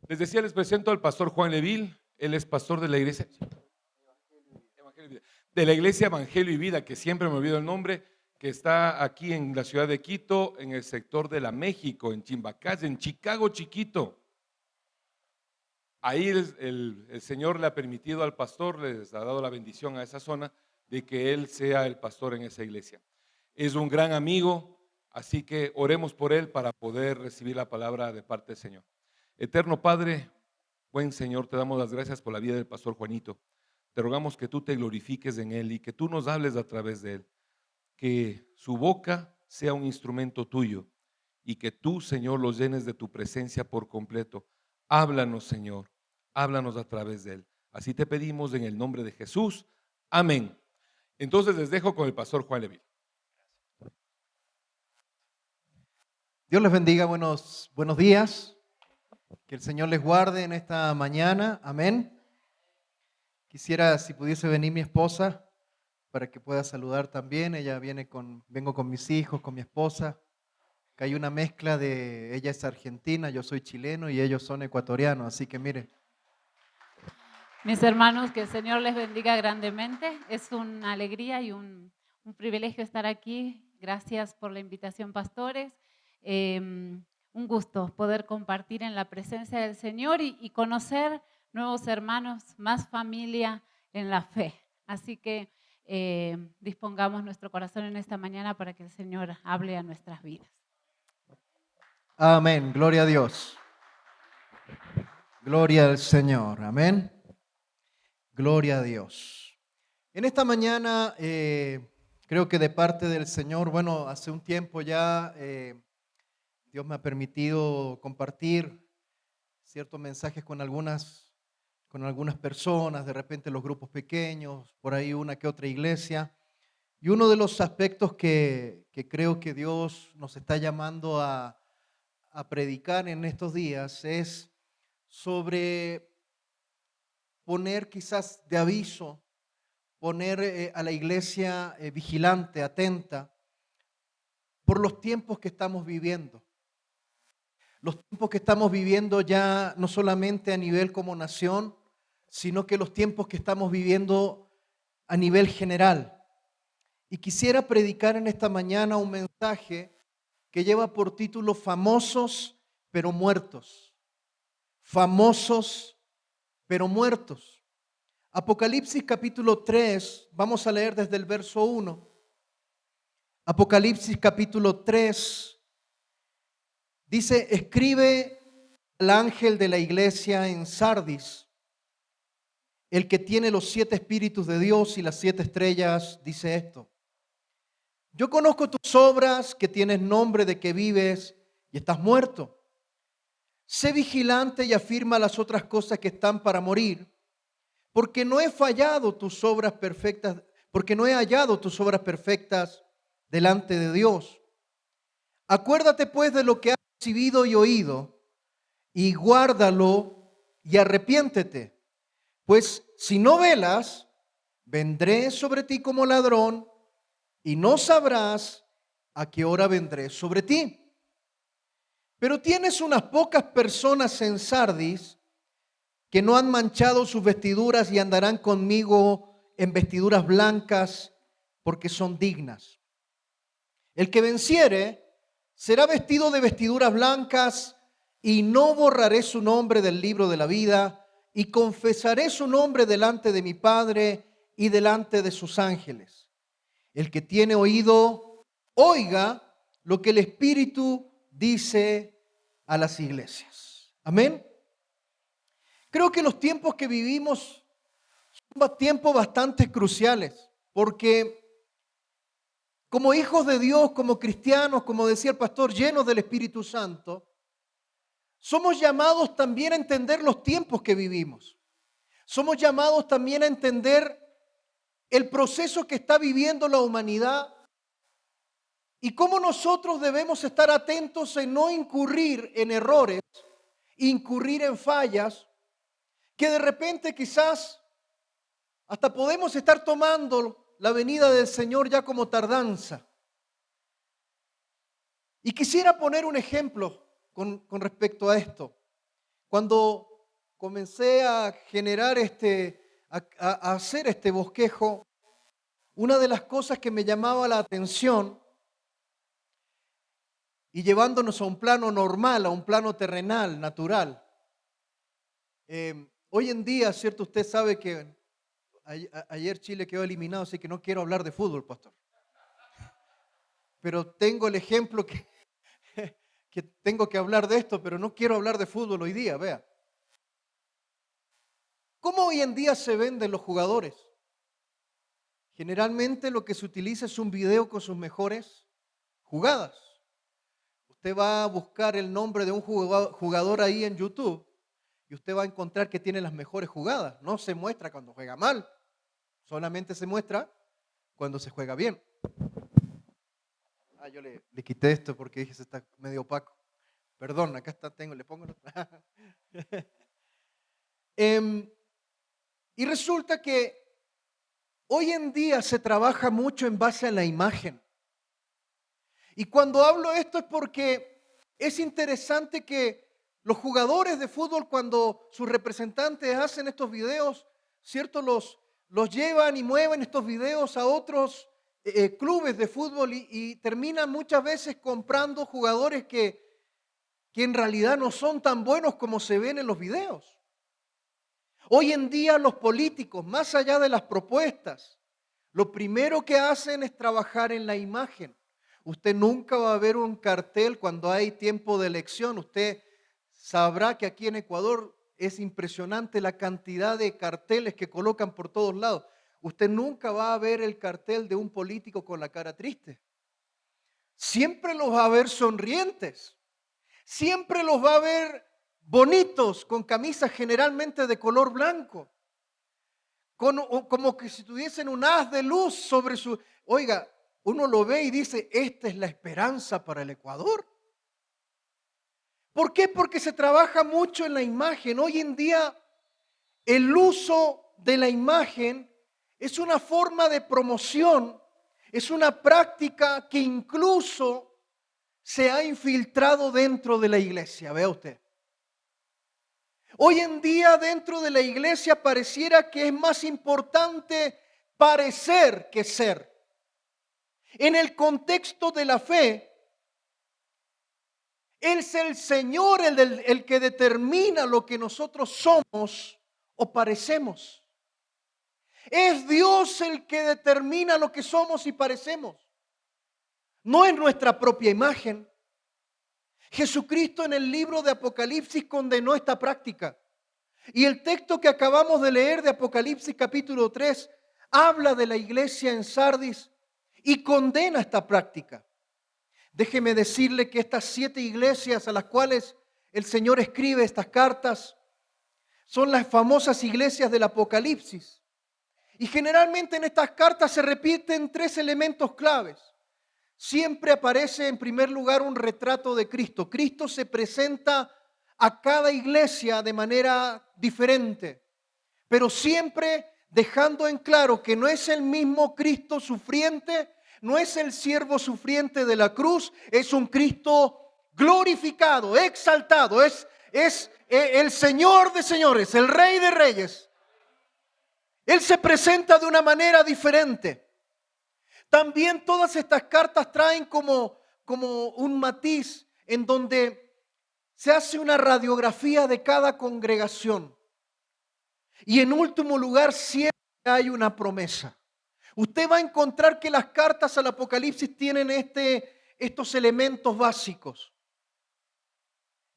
Les decía, les presento al pastor Juan Leville. Él es pastor de la iglesia Evangelio y Vida, que siempre me olvido el nombre, que está aquí en la ciudad de Quito, en el sector de la México, en Chimbacás, en Chicago chiquito. Ahí el Señor le ha permitido al pastor, les ha dado la bendición a esa zona de que él sea el pastor en esa iglesia. Es un gran amigo, así que oremos por él para poder recibir la palabra de parte del Señor. Eterno Padre, buen Señor, te damos las gracias por la vida del pastor Juanito. Te rogamos que tú te glorifiques en él y que tú nos hables a través de él. Que su boca sea un instrumento tuyo y que tú, Señor, los llenes de tu presencia por completo. Háblanos, Señor, háblanos a través de él. Así te pedimos en el nombre de Jesús. Amén. Entonces les dejo con el pastor Juan Leville. Dios les bendiga, buenos días. Que el Señor les guarde en esta mañana. Amén. Quisiera, si pudiese venir mi esposa, para que pueda saludar también. Vengo con mis hijos, con mi esposa. Que hay una mezcla de, ella es argentina, yo soy chileno y ellos son ecuatorianos. Así que miren. Mis hermanos, que el Señor les bendiga grandemente. Es una alegría y un privilegio estar aquí. Gracias por la invitación, pastores. Un gusto poder compartir en la presencia del Señor y conocer nuevos hermanos, más familia en la fe. Así que dispongamos nuestro corazón en esta mañana para que el Señor hable a nuestras vidas. Amén, gloria a Dios. Gloria al Señor, amén. Gloria a Dios. En esta mañana, creo que de parte del Señor, hace un tiempo ya Dios me ha permitido compartir ciertos mensajes con algunas personas, de repente los grupos pequeños, por ahí una que otra iglesia. Y uno de los aspectos que creo que Dios nos está llamando a predicar en estos días es sobre poner quizás de aviso, poner a la iglesia vigilante, atenta, por los tiempos que estamos viviendo. Los tiempos que estamos viviendo ya no solamente a nivel como nación, sino que los tiempos que estamos viviendo a nivel general. Y quisiera predicar en esta mañana un mensaje que lleva por título Famosos pero muertos. Famosos pero muertos. Apocalipsis capítulo 3, vamos a leer desde el verso 1. Apocalipsis capítulo 3. Dice, escribe al ángel de la iglesia en Sardis, el que tiene los 7 espíritus de Dios y las 7 estrellas, dice esto. Yo conozco tus obras, que tienes nombre de que vives y estás muerto. Sé vigilante y afirma las otras cosas que están para morir, porque no he hallado tus obras perfectas delante de Dios. Acuérdate pues de lo que has recibido y oído, y guárdalo y arrepiéntete. Pues si no velas, vendré sobre ti como ladrón, y no sabrás a qué hora vendré sobre ti. Pero tienes unas pocas personas en Sardis que no han manchado sus vestiduras y andarán conmigo en vestiduras blancas, porque son dignas. El que venciere será vestido de vestiduras blancas, y no borraré su nombre del libro de la vida, y confesaré su nombre delante de mi Padre y delante de sus ángeles. El que tiene oído, oiga lo que el Espíritu dice a las iglesias. Amén. Creo que los tiempos que vivimos son tiempos bastante cruciales, porque como hijos de Dios, como cristianos, como decía el pastor, llenos del Espíritu Santo, somos llamados también a entender los tiempos que vivimos. Somos llamados también a entender el proceso que está viviendo la humanidad y cómo nosotros debemos estar atentos en no incurrir en errores, incurrir en fallas, que de repente quizás hasta podemos estar tomando la venida del Señor ya como tardanza. Y quisiera poner un ejemplo con respecto a esto. Cuando comencé a generar a hacer este bosquejo, una de las cosas que me llamaba la atención, y llevándonos a un plano normal, a un plano terrenal, natural. Hoy en día, ¿cierto? Usted sabe que ayer Chile quedó eliminado, así que no quiero hablar de fútbol, pastor. Pero tengo el ejemplo que tengo que hablar de esto, pero no quiero hablar de fútbol hoy día, vea. ¿Cómo hoy en día se venden los jugadores? Generalmente lo que se utiliza es un video con sus mejores jugadas. Usted va a buscar el nombre de un jugador ahí en YouTube y usted va a encontrar que tiene las mejores jugadas. No se muestra cuando juega mal, solamente se muestra cuando se juega bien. Yo le quité esto porque dije se está medio opaco. Perdón, acá está, le pongo. Y resulta que hoy en día se trabaja mucho en base a la imagen. Y cuando hablo esto es porque es interesante que los jugadores de fútbol, cuando sus representantes hacen estos videos, ¿cierto? Los llevan y mueven estos videos a otros clubes de fútbol y terminan muchas veces comprando jugadores que en realidad no son tan buenos como se ven en los videos. Hoy en día los políticos, más allá de las propuestas, lo primero que hacen es trabajar en la imagen. Usted nunca va a ver un cartel cuando hay tiempo de elección. Usted sabrá que aquí en Ecuador es impresionante la cantidad de carteles que colocan por todos lados. Usted nunca va a ver el cartel de un político con la cara triste. Siempre los va a ver sonrientes. Siempre los va a ver bonitos, con camisas generalmente de color blanco. Como que si tuviesen un haz de luz sobre su... Oiga, uno lo ve y dice, esta es la esperanza para el Ecuador. ¿Por qué? Porque se trabaja mucho en la imagen. Hoy en día el uso de la imagen es una forma de promoción, es una práctica que incluso se ha infiltrado dentro de la iglesia. Vea usted. Hoy en día dentro de la iglesia pareciera que es más importante parecer que ser. En el contexto de la fe, es el Señor el que determina lo que nosotros somos o parecemos. Es Dios el que determina lo que somos y parecemos. No es nuestra propia imagen. Jesucristo en el libro de Apocalipsis condenó esta práctica. Y el texto que acabamos de leer de Apocalipsis capítulo 3 habla de la iglesia en Sardis y condena esta práctica. Déjeme decirle que estas 7 iglesias a las cuales el Señor escribe estas cartas son las famosas iglesias del Apocalipsis. Y generalmente en estas cartas se repiten 3 elementos claves. Siempre aparece en primer lugar un retrato de Cristo. Cristo se presenta a cada iglesia de manera diferente, pero siempre dejando en claro que no es el mismo Cristo sufriente, no es el siervo sufriente de la cruz, es un Cristo glorificado, exaltado, es el Señor de señores, el Rey de reyes. Él se presenta de una manera diferente. También todas estas cartas traen como un matiz en donde se hace una radiografía de cada congregación. Y en último lugar, siempre hay una promesa. Usted va a encontrar que las cartas al Apocalipsis tienen estos elementos básicos.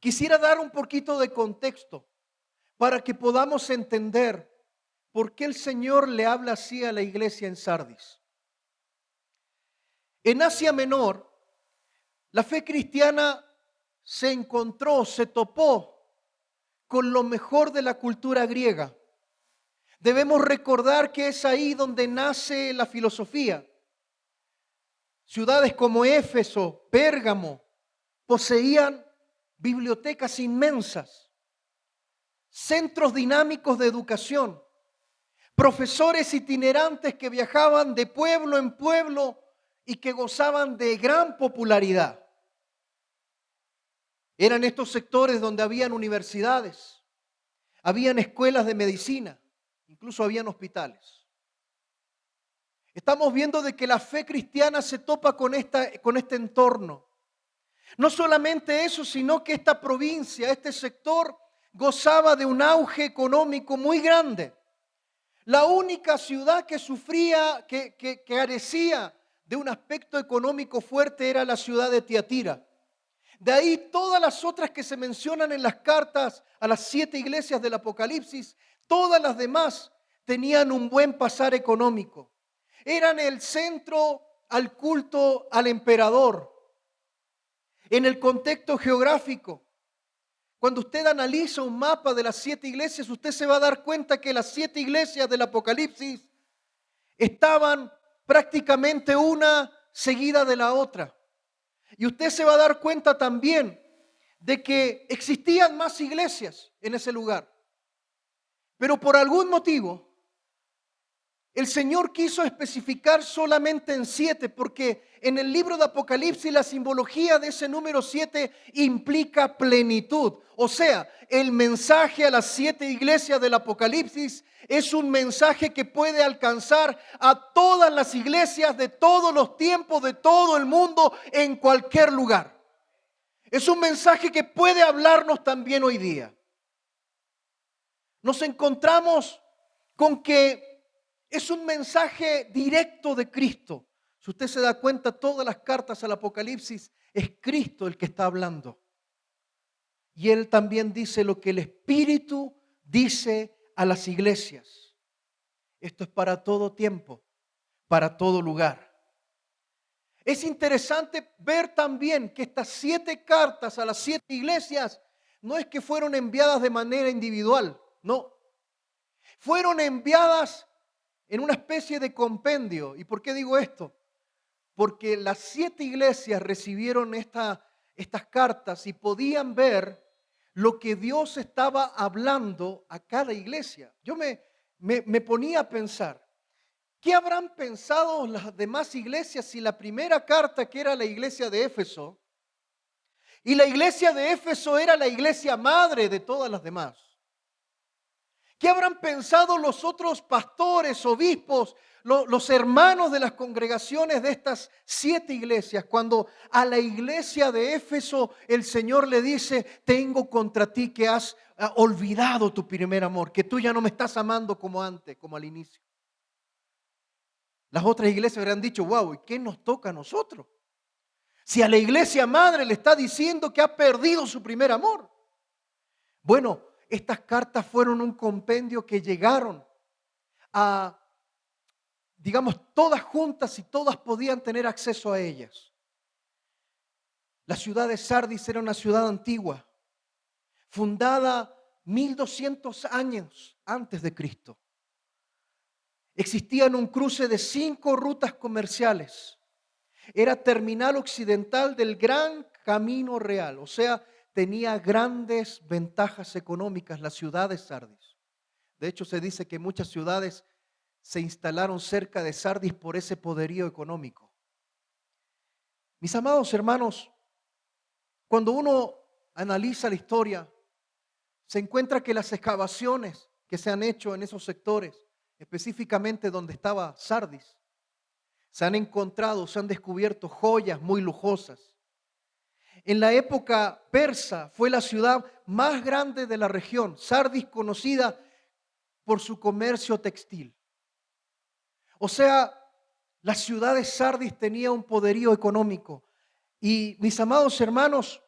Quisiera dar un poquito de contexto para que podamos entender por qué el Señor le habla así a la iglesia en Sardis. En Asia Menor, la fe cristiana se topó con lo mejor de la cultura griega. Debemos recordar que es ahí donde nace la filosofía. Ciudades como Éfeso, Pérgamo, poseían bibliotecas inmensas, centros dinámicos de educación, profesores itinerantes que viajaban de pueblo en pueblo y que gozaban de gran popularidad. Eran estos sectores donde habían universidades, habían escuelas de medicina, incluso habían hospitales. Estamos viendo de que la fe cristiana se topa con este entorno. No solamente eso, sino que esta provincia, este sector, gozaba de un auge económico muy grande. La única ciudad que sufría, que carecía de un aspecto económico fuerte era la ciudad de Tiatira. De ahí todas las otras que se mencionan en las cartas a las 7 iglesias del Apocalipsis, todas las demás tenían un buen pasar económico. Eran el centro al culto al emperador. En el contexto geográfico, cuando usted analiza un mapa de las 7 iglesias, usted se va a dar cuenta que las 7 iglesias del Apocalipsis estaban prácticamente una seguida de la otra. Y usted se va a dar cuenta también de que existían más iglesias en ese lugar. Pero por algún motivo, el Señor quiso especificar solamente en 7, porque en el libro de Apocalipsis la simbología de ese número 7 implica plenitud. O sea, el mensaje a las 7 iglesias del Apocalipsis es un mensaje que puede alcanzar a todas las iglesias de todos los tiempos, de todo el mundo, en cualquier lugar. Es un mensaje que puede hablarnos también hoy día. Nos encontramos con que es un mensaje directo de Cristo. Si usted se da cuenta, todas las cartas al Apocalipsis es Cristo el que está hablando. Y Él también dice lo que el Espíritu dice a las iglesias. Esto es para todo tiempo, para todo lugar. Es interesante ver también que estas 7 cartas a las 7 iglesias no es que fueron enviadas de manera individual, no. Fueron enviadas en una especie de compendio. ¿Y por qué digo esto? Porque las 7 iglesias recibieron estas cartas y podían ver lo que Dios estaba hablando a cada iglesia. Yo me ponía a pensar, ¿qué habrán pensado las demás iglesias si la primera carta, que era la iglesia de Éfeso, y la iglesia de Éfeso era la iglesia madre de todas las demás? ¿Qué habrán pensado los otros pastores, obispos, los hermanos de las congregaciones de estas 7 iglesias, cuando a la iglesia de Éfeso el Señor le dice: tengo contra ti que has olvidado tu primer amor, que tú ya no me estás amando como antes, como al inicio? Las otras iglesias habrán dicho: wow, ¿y qué nos toca a nosotros? Si a la iglesia madre le está diciendo que ha perdido su primer amor. Bueno, estas cartas fueron un compendio que llegaron a, digamos, todas juntas y todas podían tener acceso a ellas. La ciudad de Sardis era una ciudad antigua, fundada 1200 años antes de Cristo. Existían un cruce de 5 rutas comerciales. Era terminal occidental del Gran Camino Real, o sea, tenía grandes ventajas económicas la ciudad de Sardis. De hecho, se dice que muchas ciudades se instalaron cerca de Sardis por ese poderío económico. Mis amados hermanos, cuando uno analiza la historia, se encuentra que las excavaciones que se han hecho en esos sectores, específicamente donde estaba Sardis, se han encontrado, se han descubierto joyas muy lujosas. En la época persa fue la ciudad más grande de la región, Sardis, conocida por su comercio textil. O sea, la ciudad de Sardis tenía un poderío económico. Y mis amados hermanos,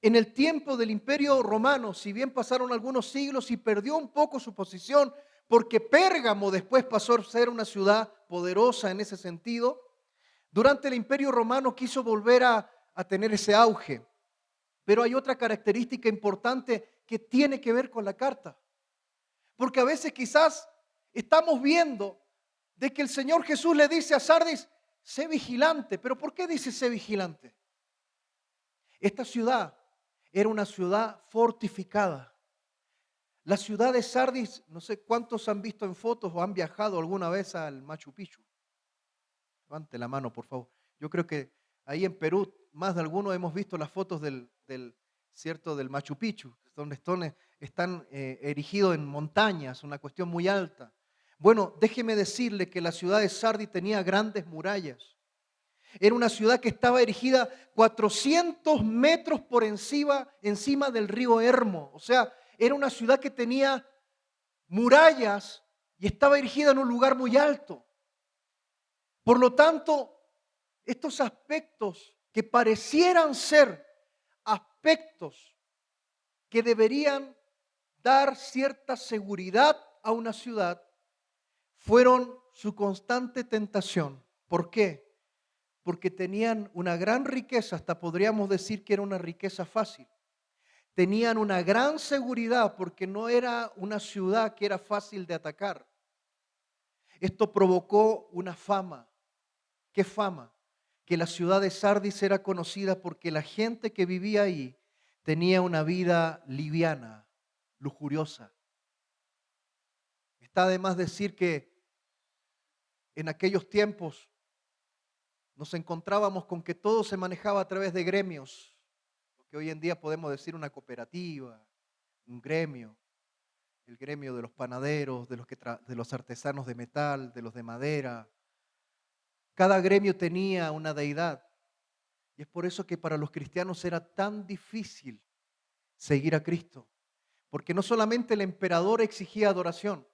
en el tiempo del Imperio Romano, si bien pasaron algunos siglos y perdió un poco su posición, porque Pérgamo después pasó a ser una ciudad poderosa en ese sentido, durante el Imperio Romano quiso volver a tener ese auge. Pero hay otra característica importante que tiene que ver con la carta. Porque a veces quizás estamos viendo de que el Señor Jesús le dice a Sardis: sé vigilante. ¿Pero por qué dice sé vigilante? Esta ciudad era una ciudad fortificada. La ciudad de Sardis, no sé cuántos han visto en fotos o han viajado alguna vez al Machu Picchu. Levante la mano, por favor. Yo creo que ahí en Perú, más de algunos hemos visto las fotos del ¿cierto? Del Machu Picchu, donde están erigidos en montañas, una cuestión muy alta. Bueno, déjeme decirle que la ciudad de Sardis tenía grandes murallas. Era una ciudad que estaba erigida 400 metros por encima del río Hermo. O sea, era una ciudad que tenía murallas y estaba erigida en un lugar muy alto. Por lo tanto, estos aspectos que parecieran ser aspectos que deberían dar cierta seguridad a una ciudad, fueron su constante tentación. ¿Por qué? Porque tenían una gran riqueza, hasta podríamos decir que era una riqueza fácil. Tenían una gran seguridad porque no era una ciudad que era fácil de atacar. Esto provocó una fama. ¿Qué fama? Que la ciudad de Sardis era conocida porque la gente que vivía ahí tenía una vida liviana, lujuriosa. Está de más decir que en aquellos tiempos nos encontrábamos con que todo se manejaba a través de gremios, lo que hoy en día podemos decir una cooperativa, un gremio, el gremio de los panaderos, de los artesanos de metal, de los de madera. Cada gremio tenía una deidad y es por eso que para los cristianos era tan difícil seguir a Cristo, porque no solamente el emperador exigía adoración,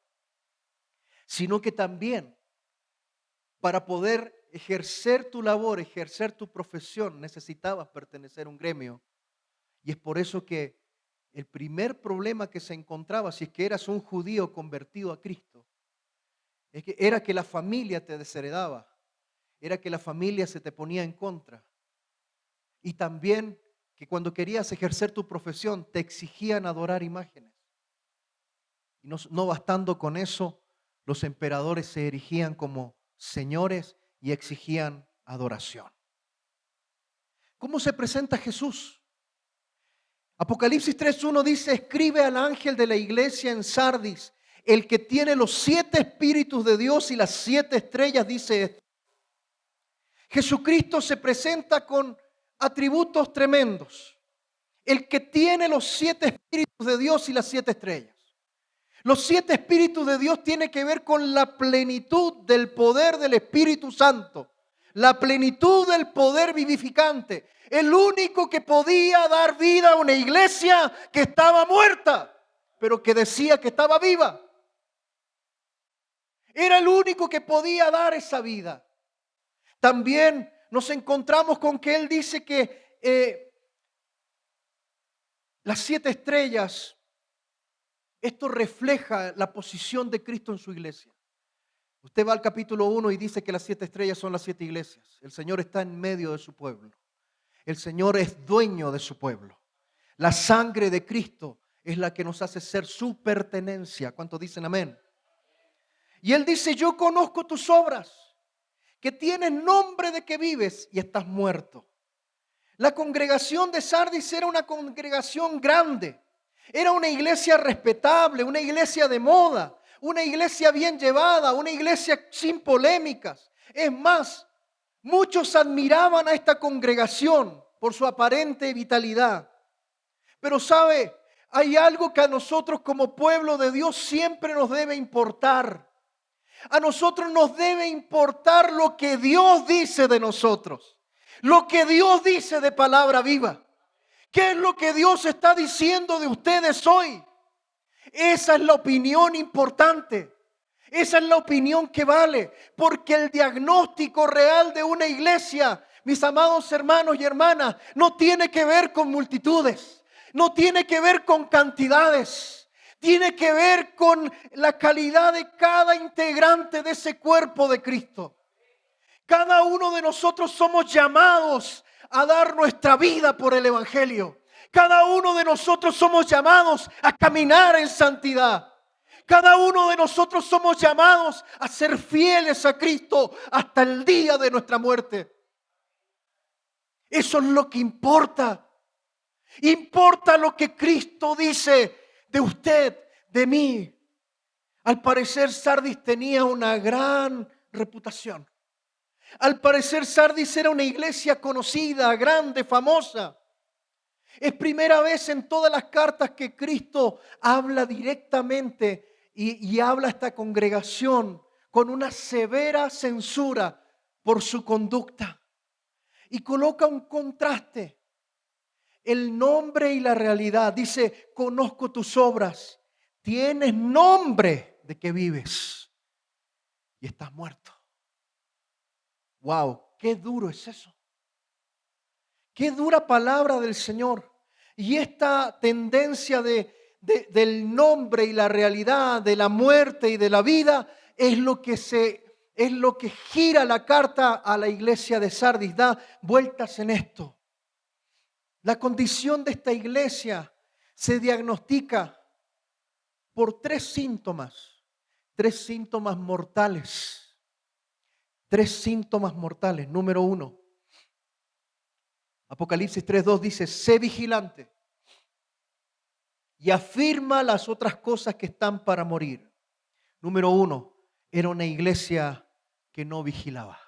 sino que también para poder ejercer tu labor, ejercer tu profesión, necesitabas pertenecer a un gremio. Y es por eso que el primer problema que se encontraba, si es que eras un judío convertido a Cristo, era que la familia te desheredaba, era que la familia se te ponía en contra. Y también que cuando querías ejercer tu profesión te exigían adorar imágenes. Y no bastando con eso, los emperadores se erigían como señores y exigían adoración. ¿Cómo se presenta Jesús? Apocalipsis 3:1 dice: escribe al ángel de la iglesia en Sardis, el que tiene los 7 espíritus de Dios y las 7 estrellas, dice esto. Jesucristo se presenta con atributos tremendos. El que tiene los 7 espíritus de Dios y las 7 estrellas. Los 7 espíritus de Dios tiene que ver con la plenitud del poder del Espíritu Santo, la plenitud del poder vivificante, el único que podía dar vida a una iglesia que estaba muerta, pero que decía que estaba viva. Era el único que podía dar esa vida. También nos encontramos con que Él dice que las 7 estrellas, esto refleja la posición de Cristo en su iglesia. Usted va al capítulo 1 y dice que las 7 estrellas son las 7 iglesias. El Señor está en medio de su pueblo. El Señor es dueño de su pueblo. La sangre de Cristo es la que nos hace ser su pertenencia. ¿Cuántos dicen amén? Y Él dice: yo conozco tus obras, que tienes nombre de que vives y estás muerto. La congregación de Sardis era una congregación grande. Era una iglesia respetable, una iglesia de moda, una iglesia bien llevada, una iglesia sin polémicas. Es más, muchos admiraban a esta congregación por su aparente vitalidad. Pero sabe, hay algo que a nosotros como pueblo de Dios siempre nos debe importar. A nosotros nos debe importar lo que Dios dice de nosotros, lo que Dios dice de Palabra Viva. ¿Qué es lo que Dios está diciendo de ustedes hoy? Esa es la opinión importante. Esa es la opinión que vale. Porque el diagnóstico real de una iglesia, mis amados hermanos y hermanas, no tiene que ver con multitudes. No tiene que ver con cantidades. Tiene que ver con la calidad de cada integrante de ese cuerpo de Cristo. Cada uno de nosotros somos llamados a dar nuestra vida por el Evangelio. Cada uno de nosotros somos llamados a caminar en santidad. Cada uno de nosotros somos llamados a ser fieles a Cristo hasta el día de nuestra muerte. Eso es lo que importa. Importa lo que Cristo dice de usted, de mí. Al parecer Sardis tenía una gran reputación. Al parecer Sardis era una iglesia conocida, grande, famosa. Es primera vez en todas las cartas que Cristo habla directamente y habla a esta congregación con una severa censura por su conducta. Y coloca un contraste, el nombre y la realidad. Dice, conozco tus obras, tienes nombre de que vives y estás muerto. Wow, qué duro es eso. Qué dura palabra del Señor. Y esta tendencia del nombre y la realidad, de la muerte y de la vida, es lo que gira la carta a la iglesia de Sardis. Da vueltas en esto. La condición de esta iglesia se diagnostica por tres síntomas mortales. Tres síntomas mortales. Número 1. Apocalipsis 3:2 dice, sé vigilante y afirma las otras cosas que están para morir. Número 1, era una iglesia que no vigilaba.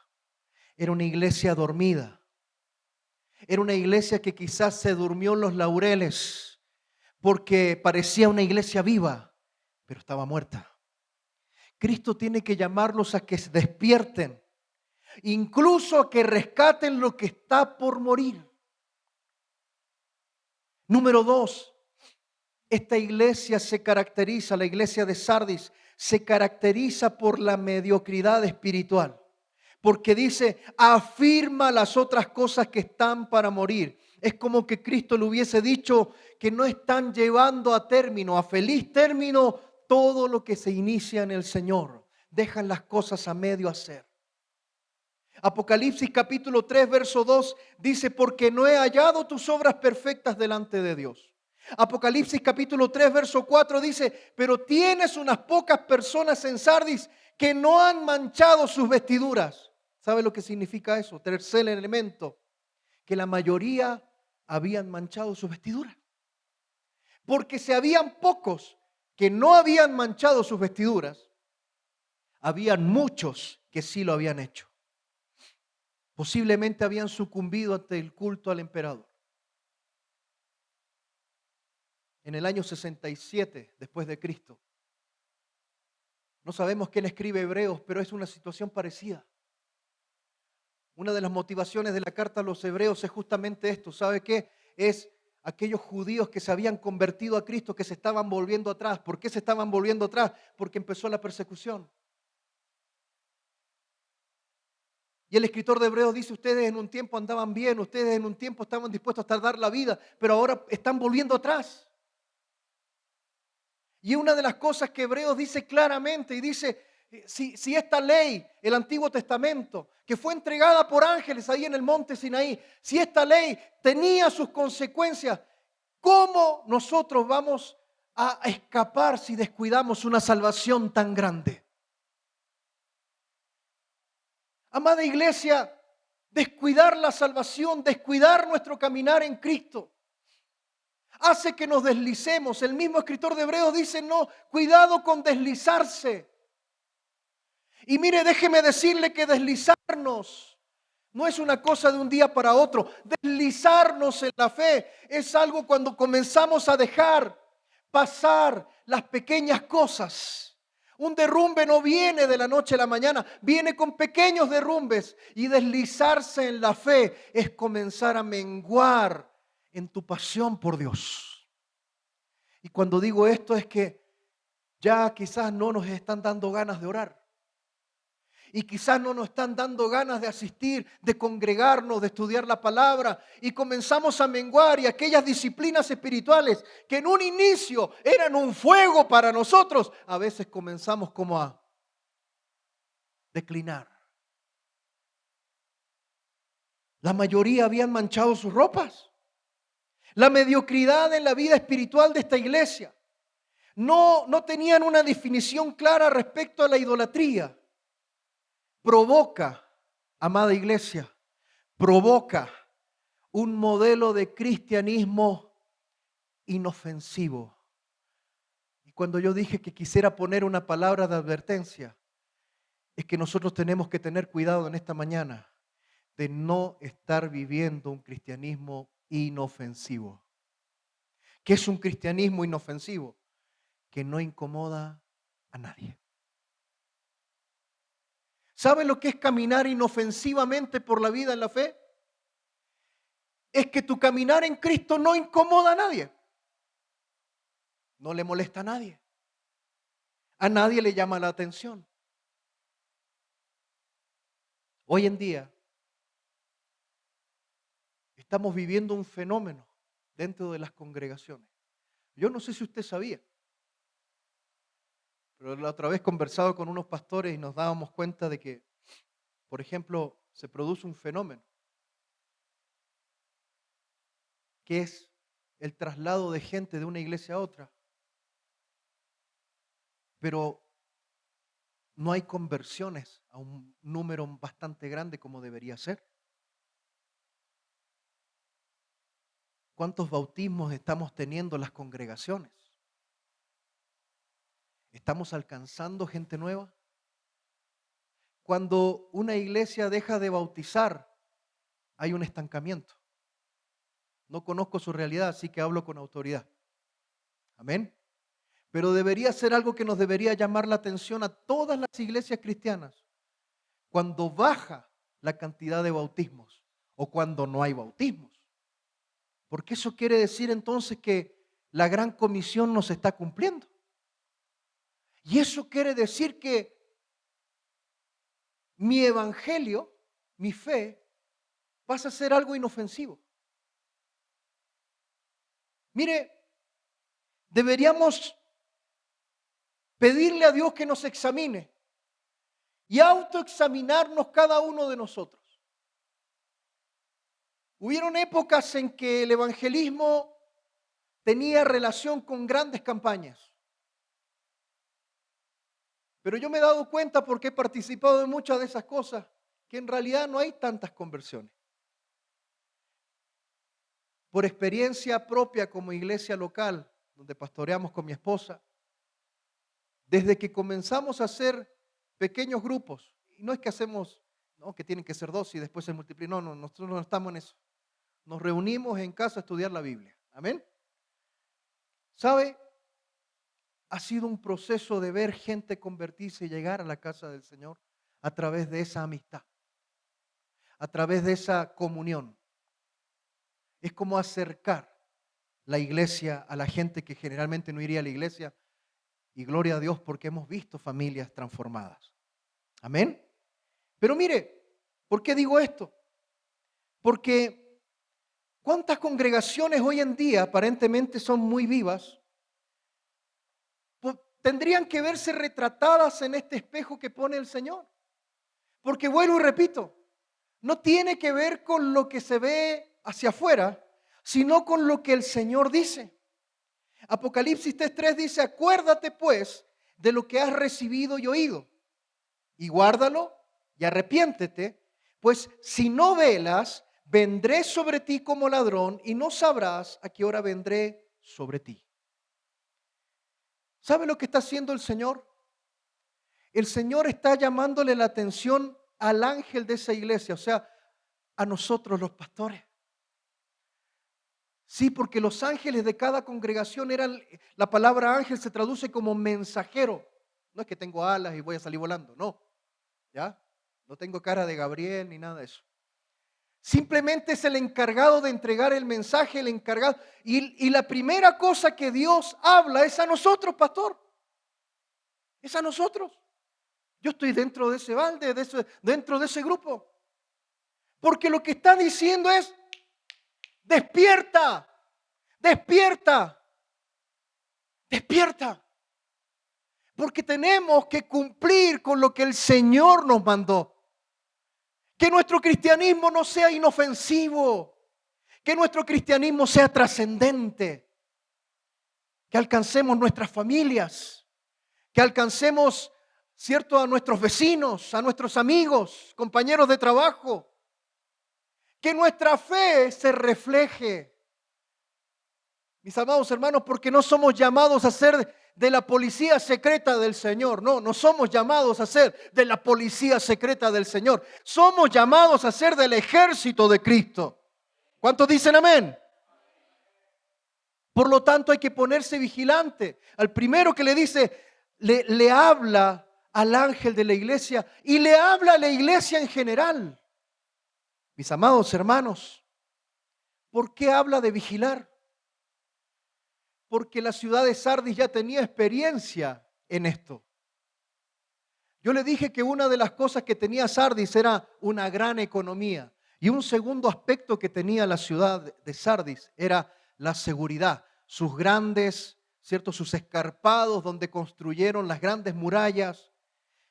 Era una iglesia dormida. Era una iglesia que quizás se durmió en los laureles porque parecía una iglesia viva, pero estaba muerta. Cristo tiene que llamarlos a que se despierten, incluso a que rescaten lo que está por morir. Número 2, esta iglesia se caracteriza, la iglesia de Sardis, se caracteriza por la mediocridad espiritual. Porque dice, afirma las otras cosas que están para morir. Es como que Cristo le hubiese dicho que no están llevando a término, a feliz término, todo lo que se inicia en el Señor. Dejan las cosas a medio hacer. Apocalipsis capítulo 3, verso 2 dice, porque no he hallado tus obras perfectas delante de Dios. Apocalipsis capítulo 3, verso 4 dice, pero tienes unas pocas personas en Sardis que no han manchado sus vestiduras. ¿Sabe lo que significa eso? Tercer elemento, que la mayoría habían manchado sus vestiduras. Porque si habían pocos que no habían manchado sus vestiduras, habían muchos que sí lo habían hecho. Posiblemente habían sucumbido ante el culto al emperador. En el año 67 después de Cristo. No sabemos quién escribe Hebreos, pero es una situación parecida. Una de las motivaciones de la carta a los Hebreos es justamente esto. ¿Sabe qué? Es aquellos judíos que se habían convertido a Cristo, que se estaban volviendo atrás. ¿Por qué se estaban volviendo atrás? Porque empezó la persecución. Y el escritor de Hebreos dice, ustedes en un tiempo andaban bien, ustedes en un tiempo estaban dispuestos a dar la vida, pero ahora están volviendo atrás. Y una de las cosas que Hebreos dice claramente, y dice, si esta ley, el Antiguo Testamento, que fue entregada por ángeles ahí en el monte Sinaí, si esta ley tenía sus consecuencias, ¿cómo nosotros vamos a escapar si descuidamos una salvación tan grande? Amada iglesia, descuidar la salvación, descuidar nuestro caminar en Cristo, hace que nos deslicemos. El mismo escritor de Hebreos dice, no, cuidado con deslizarse. Y mire, déjeme decirle que deslizarnos no es una cosa de un día para otro. Deslizarnos en la fe es algo cuando comenzamos a dejar pasar las pequeñas cosas. Un derrumbe no viene de la noche a la mañana, viene con pequeños derrumbes. Y deslizarse en la fe es comenzar a menguar en tu pasión por Dios. Y cuando digo esto es que ya quizás no nos están dando ganas de orar. Y quizás no nos están dando ganas de asistir, de congregarnos, de estudiar la palabra. Y comenzamos a menguar, y aquellas disciplinas espirituales que en un inicio eran un fuego para nosotros, a veces comenzamos como a declinar. La mayoría habían manchado sus ropas. La mediocridad en la vida espiritual de esta iglesia. No tenían una definición clara respecto a la idolatría. Provoca, amada iglesia, provoca un modelo de cristianismo inofensivo. Y cuando yo dije que quisiera poner una palabra de advertencia, es que nosotros tenemos que tener cuidado en esta mañana de no estar viviendo un cristianismo inofensivo. ¿Qué es un cristianismo inofensivo? Que no incomoda a nadie. ¿Sabe lo que es caminar inofensivamente por la vida en la fe? Es que tu caminar en Cristo no incomoda a nadie. No le molesta a nadie. A nadie le llama la atención. Hoy en día estamos viviendo un fenómeno dentro de las congregaciones. Yo no sé si usted sabía, pero la otra vez conversado con unos pastores y nos dábamos cuenta de que, por ejemplo, se produce un fenómeno que es el traslado de gente de una iglesia a otra. Pero no hay conversiones a un número bastante grande como debería ser. ¿Cuántos bautismos estamos teniendo en las congregaciones? ¿Estamos alcanzando gente nueva? Cuando una iglesia deja de bautizar, hay un estancamiento. No conozco su realidad, así que hablo con autoridad. Amén. Pero debería ser algo que nos debería llamar la atención a todas las iglesias cristianas. Cuando baja la cantidad de bautismos o cuando no hay bautismos. Porque eso quiere decir entonces que la gran comisión no se está cumpliendo. Y eso quiere decir que mi evangelio, mi fe, pasa a ser algo inofensivo. Mire, deberíamos pedirle a Dios que nos examine y autoexaminarnos cada uno de nosotros. Hubieron épocas en que el evangelismo tenía relación con grandes campañas. Pero yo me he dado cuenta, porque he participado en muchas de esas cosas, que en realidad no hay tantas conversiones. Por experiencia propia como iglesia local, donde pastoreamos con mi esposa, desde que comenzamos a hacer pequeños grupos, y no es que hacemos, no, que tienen que ser 2 y después se multiplican, no, nosotros no estamos en eso. Nos reunimos en casa a estudiar la Biblia. Amén. ¿Sabe? Ha sido un proceso de ver gente convertirse y llegar a la casa del Señor a través de esa amistad, a través de esa comunión. Es como acercar la iglesia a la gente que generalmente no iría a la iglesia, y gloria a Dios porque hemos visto familias transformadas. Amén. Pero mire, ¿por qué digo esto? Porque ¿cuántas congregaciones hoy en día aparentemente son muy vivas? Tendrían que verse retratadas en este espejo que pone el Señor. Porque vuelvo y repito, no tiene que ver con lo que se ve hacia afuera, sino con lo que el Señor dice. Apocalipsis 3:3 dice: acuérdate pues de lo que has recibido y oído, y guárdalo y arrepiéntete, pues si no velas, vendré sobre ti como ladrón y no sabrás a qué hora vendré sobre ti. ¿Sabe lo que está haciendo el Señor? El Señor está llamándole la atención al ángel de esa iglesia, o sea, a nosotros los pastores. Sí, porque los ángeles de cada congregación eran, la palabra ángel se traduce como mensajero. No es que tengo alas y voy a salir volando, no. ¿Ya? No tengo cara de Gabriel ni nada de eso. Simplemente es el encargado de entregar el mensaje, el encargado. Y la primera cosa que Dios habla es a nosotros, pastor. Es a nosotros. Yo estoy dentro de ese balde, dentro de ese grupo. Porque lo que está diciendo es: despierta, despierta, despierta. Porque tenemos que cumplir con lo que el Señor nos mandó. Que nuestro cristianismo no sea inofensivo, que nuestro cristianismo sea trascendente, que alcancemos nuestras familias, que alcancemos, ¿cierto?, a nuestros vecinos, a nuestros amigos, compañeros de trabajo, que nuestra fe se refleje. Mis amados hermanos, porque no somos llamados a ser de la policía secreta del Señor. No somos llamados a ser de la policía secreta del Señor. Somos llamados a ser del ejército de Cristo. ¿Cuántos dicen amén? Por lo tanto, hay que ponerse vigilante. Al primero que le dice, le habla al ángel de la iglesia y le habla a la iglesia en general. Mis amados hermanos, ¿por qué habla de vigilar? Porque la ciudad de Sardis ya tenía experiencia en esto. Yo le dije que una de las cosas que tenía Sardis era una gran economía. Y un segundo aspecto que tenía la ciudad de Sardis era la seguridad. Sus grandes, ¿cierto? Sus escarpados donde construyeron las grandes murallas.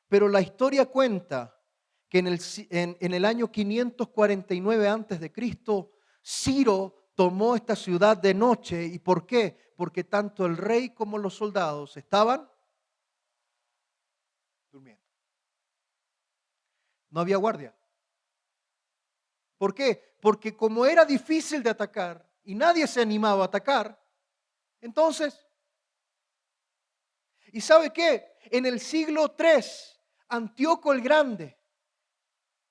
Pero la historia cuenta que en el año 549 antes de Cristo, Ciro tomó esta ciudad de noche. ¿Y por qué? Porque tanto el rey como los soldados estaban durmiendo. No había guardia. ¿Por qué? Porque como era difícil de atacar y nadie se animaba a atacar, entonces, ¿y sabe qué? En el siglo III, Antíoco el Grande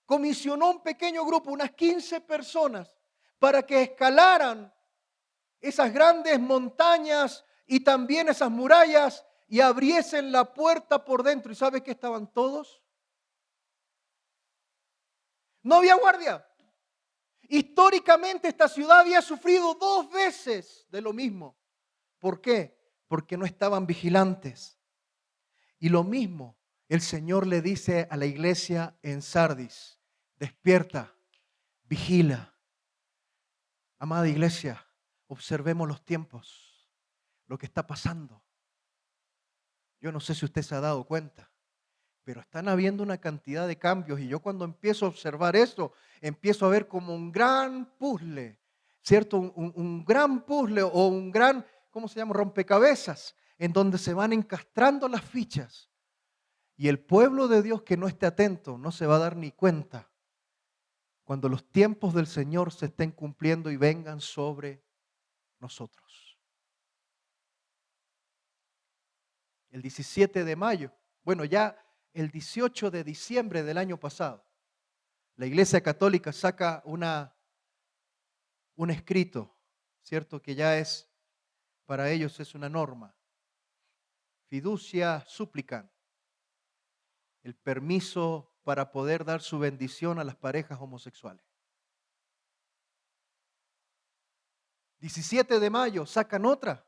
comisionó un pequeño grupo, unas 15 personas, para que escalaran esas grandes montañas y también esas murallas y abriesen la puerta por dentro. ¿Y sabe qué estaban todos? No había guardia. Históricamente esta ciudad había sufrido 2 veces de lo mismo. ¿Por qué? Porque no estaban vigilantes. Y lo mismo el Señor le dice a la iglesia en Sardis: despierta, vigila. Amada iglesia, observemos los tiempos, lo que está pasando. Yo no sé si usted se ha dado cuenta, pero están habiendo una cantidad de cambios y yo cuando empiezo a observar eso, empiezo a ver como un gran puzzle, ¿cierto? Un gran puzzle o un gran, ¿cómo se llama? Rompecabezas, en donde se van encastrando las fichas. Y el pueblo de Dios que no esté atento no se va a dar ni cuenta cuando los tiempos del Señor se estén cumpliendo y vengan sobre nosotros. El 17 de mayo, bueno, ya el 18 de diciembre del año pasado, la Iglesia Católica saca un escrito, ¿cierto? Que ya es, para ellos es una norma. Fiducia supplicans, el permiso para poder dar su bendición a las parejas homosexuales. 17 de mayo sacan otra.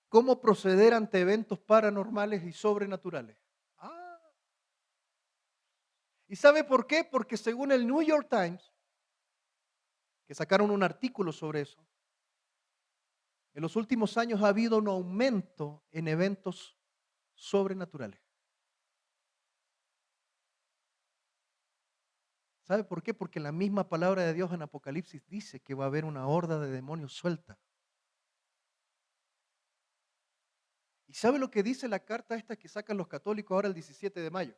¿Cómo proceder ante eventos paranormales y sobrenaturales? ¿Y sabe por qué? Porque según el New York Times, que sacaron un artículo sobre eso, en los últimos años ha habido un aumento en eventos sobrenaturales. ¿Sabe por qué? Porque la misma palabra de Dios en Apocalipsis dice que va a haber una horda de demonios suelta. ¿Y sabe lo que dice la carta esta que sacan los católicos ahora el 17 de mayo?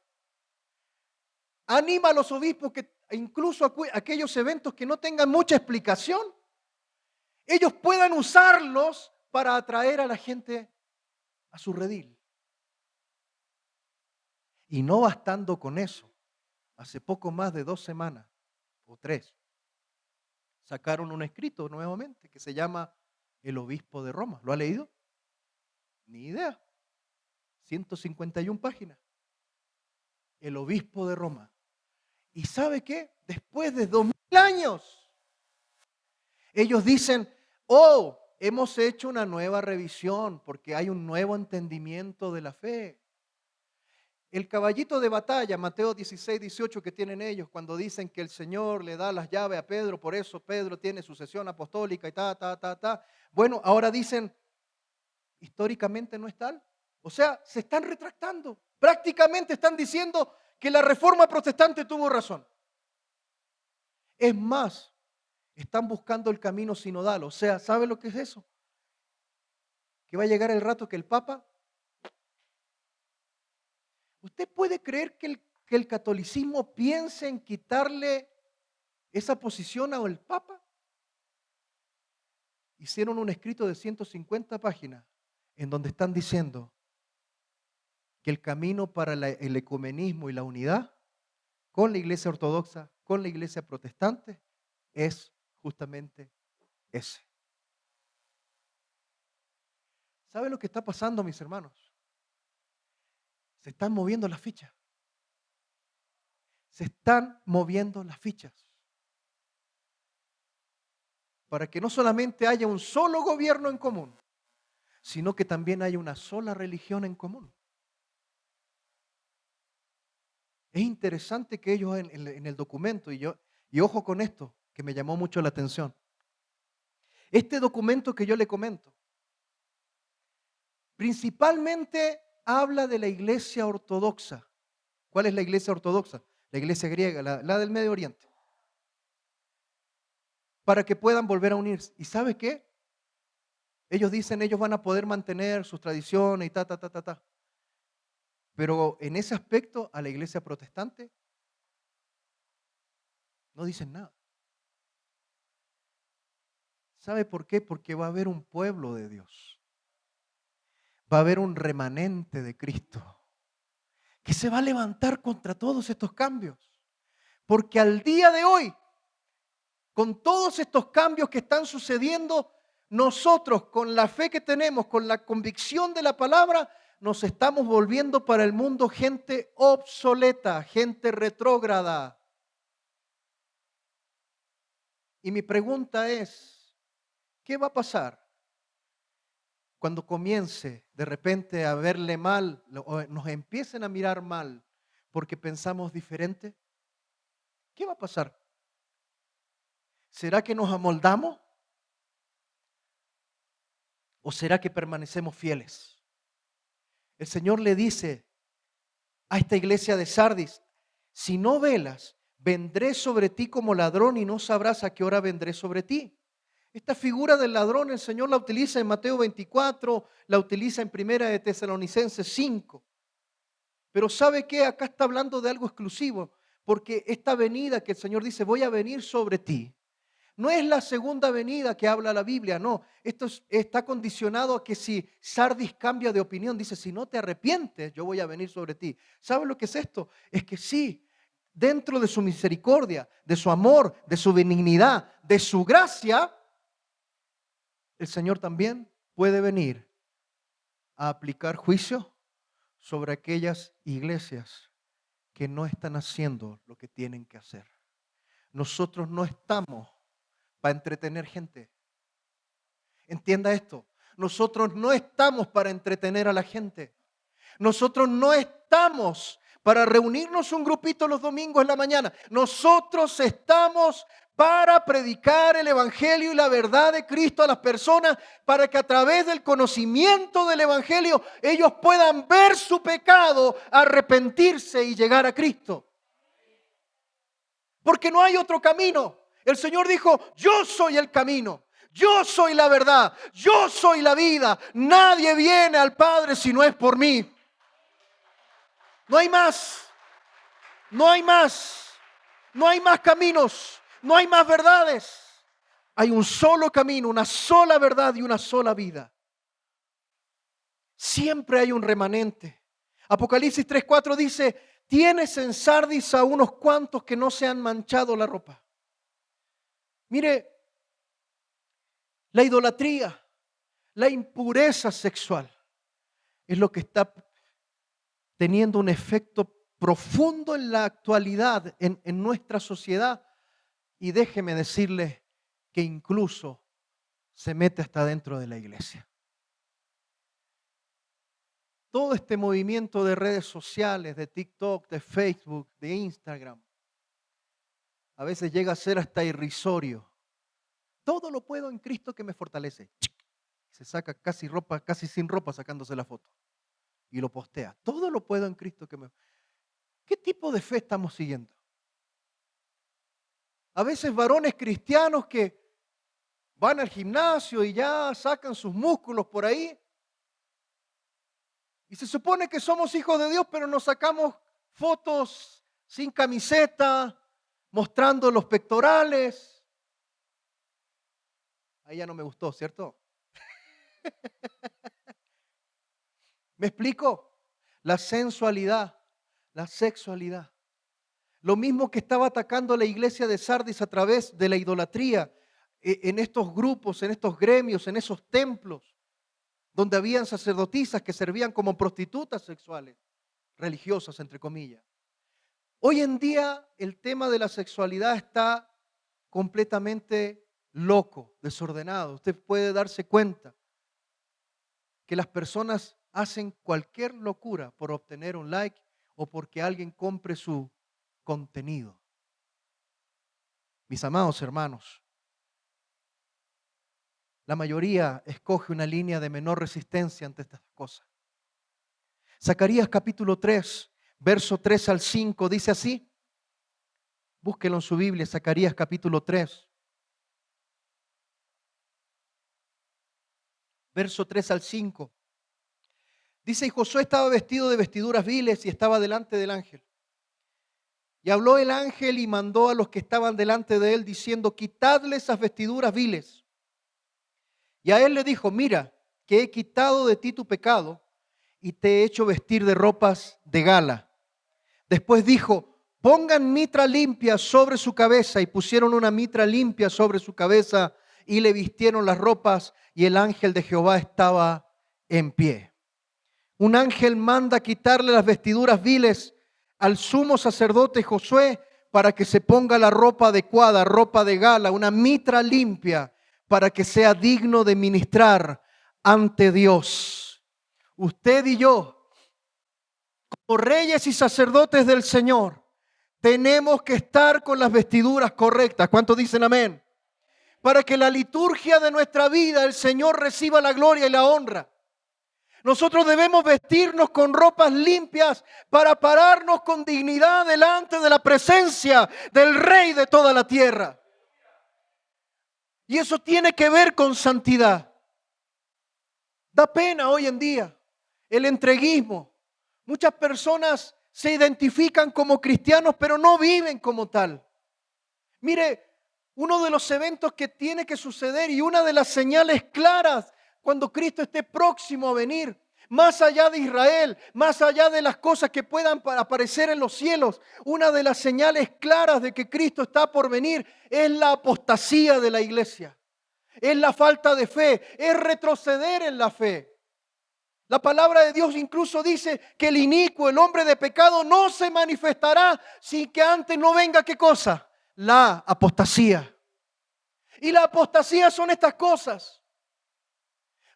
Anima a los obispos que incluso aquellos eventos que no tengan mucha explicación, ellos puedan usarlos para atraer a la gente a su redil. Y no bastando con eso, hace poco más de 2 semanas o 3, sacaron un escrito nuevamente que se llama El Obispo de Roma. ¿Lo ha leído? Ni idea. 151 páginas. El Obispo de Roma. ¿Y sabe qué? Después de 2000 años, ellos dicen, hemos hecho una nueva revisión porque hay un nuevo entendimiento de la fe. El caballito de batalla, Mateo 16, 18, que tienen ellos cuando dicen que el Señor le da las llaves a Pedro, por eso Pedro tiene sucesión apostólica y Bueno, ahora dicen, históricamente no es tal. O sea, se están retractando. Prácticamente están diciendo que la reforma protestante tuvo razón. Es más, están buscando el camino sinodal. O sea, ¿sabe lo que es eso? Que va a llegar el rato que el Papa... ¿Usted puede creer que el catolicismo piense en quitarle esa posición al Papa? Hicieron un escrito de 150 páginas en donde están diciendo que el camino para el ecumenismo y la unidad con la iglesia ortodoxa, con la iglesia protestante, es justamente ese. ¿Sabe lo que está pasando, mis hermanos? Se están moviendo las fichas. Se están moviendo las fichas. Para que no solamente haya un solo gobierno en común, sino que también haya una sola religión en común. Es interesante que ellos en el documento, y ojo con esto, que me llamó mucho la atención. Este documento que yo le comento, principalmente habla de la iglesia ortodoxa. ¿Cuál es la iglesia ortodoxa? La iglesia griega, la del Medio Oriente. Para que puedan volver a unirse. ¿Y sabe qué? Ellos dicen, ellos van a poder mantener sus tradiciones y ta. Pero en ese aspecto, a la iglesia protestante, no dicen nada. ¿Sabe por qué? Porque va a haber un pueblo de Dios. Va a haber un remanente de Cristo que se va a levantar contra todos estos cambios. Porque al día de hoy, con todos estos cambios que están sucediendo, nosotros con la fe que tenemos, con la convicción de la palabra, nos estamos volviendo para el mundo gente obsoleta, gente retrógrada. Y mi pregunta es, ¿qué va a pasar cuando comience de repente a verle mal o nos empiecen a mirar mal porque pensamos diferente? ¿Qué va a pasar? ¿Será que nos amoldamos? ¿O será que permanecemos fieles? El Señor le dice a esta iglesia de Sardis, si no velas, vendré sobre ti como ladrón y no sabrás a qué hora vendré sobre ti. Esta figura del ladrón el Señor la utiliza en Mateo 24, la utiliza en Primera de Tesalonicenses 5. Pero ¿sabe qué? Acá está hablando de algo exclusivo, porque esta venida que el Señor dice, voy a venir sobre ti, no es la segunda venida que habla la Biblia, no. Esto está condicionado a que si Sardis cambia de opinión, dice, si no te arrepientes, yo voy a venir sobre ti. ¿Sabe lo que es esto? Es que sí, dentro de su misericordia, de su amor, de su benignidad, de su gracia, el Señor también puede venir a aplicar juicio sobre aquellas iglesias que no están haciendo lo que tienen que hacer. Nosotros no estamos para entretener gente. Entienda esto. Nosotros no estamos para entretener a la gente. Nosotros no estamos para reunirnos un grupito los domingos en la mañana. Nosotros estamos para predicar el Evangelio y la verdad de Cristo a las personas, para que a través del conocimiento del Evangelio ellos puedan ver su pecado, arrepentirse y llegar a Cristo. Porque no hay otro camino. El Señor dijo, yo soy el camino, yo soy la verdad, yo soy la vida. Nadie viene al Padre si no es por mí. No hay más, no hay más, no hay más caminos, no hay más verdades. Hay un solo camino, una sola verdad y una sola vida. Siempre hay un remanente. Apocalipsis 3:4 dice, tienes en Sardis a unos cuantos que no se han manchado la ropa. Mire, la idolatría, la impureza sexual es lo que está teniendo un efecto profundo en la actualidad, en nuestra sociedad. Y déjeme decirle que incluso se mete hasta dentro de la iglesia. Todo este movimiento de redes sociales, de TikTok, de Facebook, de Instagram, a veces llega a ser hasta irrisorio. Todo lo puedo en Cristo que me fortalece. Se saca casi sin ropa sacándose la foto. Y lo postea. Todo lo puedo en Cristo que me... ¿Qué tipo de fe estamos siguiendo? A veces varones cristianos que van al gimnasio y ya sacan sus músculos por ahí. Y se supone que somos hijos de Dios, pero nos sacamos fotos sin camiseta, mostrando los pectorales. Ahí ya no me gustó, ¿cierto? ¿Me explico? La sensualidad, la sexualidad. Lo mismo que estaba atacando a la iglesia de Sardis a través de la idolatría, en estos grupos, en estos gremios, en esos templos. donde habían sacerdotisas que servían como prostitutas sexuales, religiosas entre comillas. Hoy en día el tema de la sexualidad está completamente loco, desordenado. Usted puede darse cuenta que las personas hacen cualquier locura por obtener un like o porque alguien compre su contenido. Mis amados hermanos, la mayoría escoge una línea de menor resistencia ante estas cosas. Zacarías capítulo 3, verso 3 al 5 dice así. Búsquelo en su Biblia, Zacarías capítulo 3. Verso 3 al 5. Dice, y Josué estaba vestido de vestiduras viles y estaba delante del ángel. Y habló el ángel y mandó a los que estaban delante de él diciendo, quitadle esas vestiduras viles. Y a él le dijo, mira, que he quitado de ti tu pecado y te he hecho vestir de ropas de gala. Después dijo, pongan mitra limpia sobre su cabeza, y pusieron una mitra limpia sobre su cabeza y le vistieron las ropas, y el ángel de Jehová estaba en pie. Un ángel manda quitarle las vestiduras viles al sumo sacerdote Josué para que se ponga la ropa adecuada, ropa de gala, una mitra limpia, para que sea digno de ministrar ante Dios. Usted y yo, como reyes y sacerdotes del Señor, tenemos que estar con las vestiduras correctas. ¿Cuántos dicen amén? Para que la liturgia de nuestra vida, el Señor reciba la gloria y la honra. Nosotros debemos vestirnos con ropas limpias para pararnos con dignidad delante de la presencia del Rey de toda la tierra. Y eso tiene que ver con santidad. Da pena hoy en día el entreguismo. Muchas personas se identifican como cristianos, pero no viven como tal. Mire, uno de los eventos que tiene que suceder y una de las señales claras cuando Cristo esté próximo a venir, más allá de Israel, más allá de las cosas que puedan aparecer en los cielos, una de las señales claras de que Cristo está por venir es la apostasía de la iglesia, es la falta de fe, es retroceder en la fe. La palabra de Dios incluso dice que el inicuo, el hombre de pecado, no se manifestará sin que antes no venga, ¿qué cosa? La apostasía. Y la apostasía son estas cosas.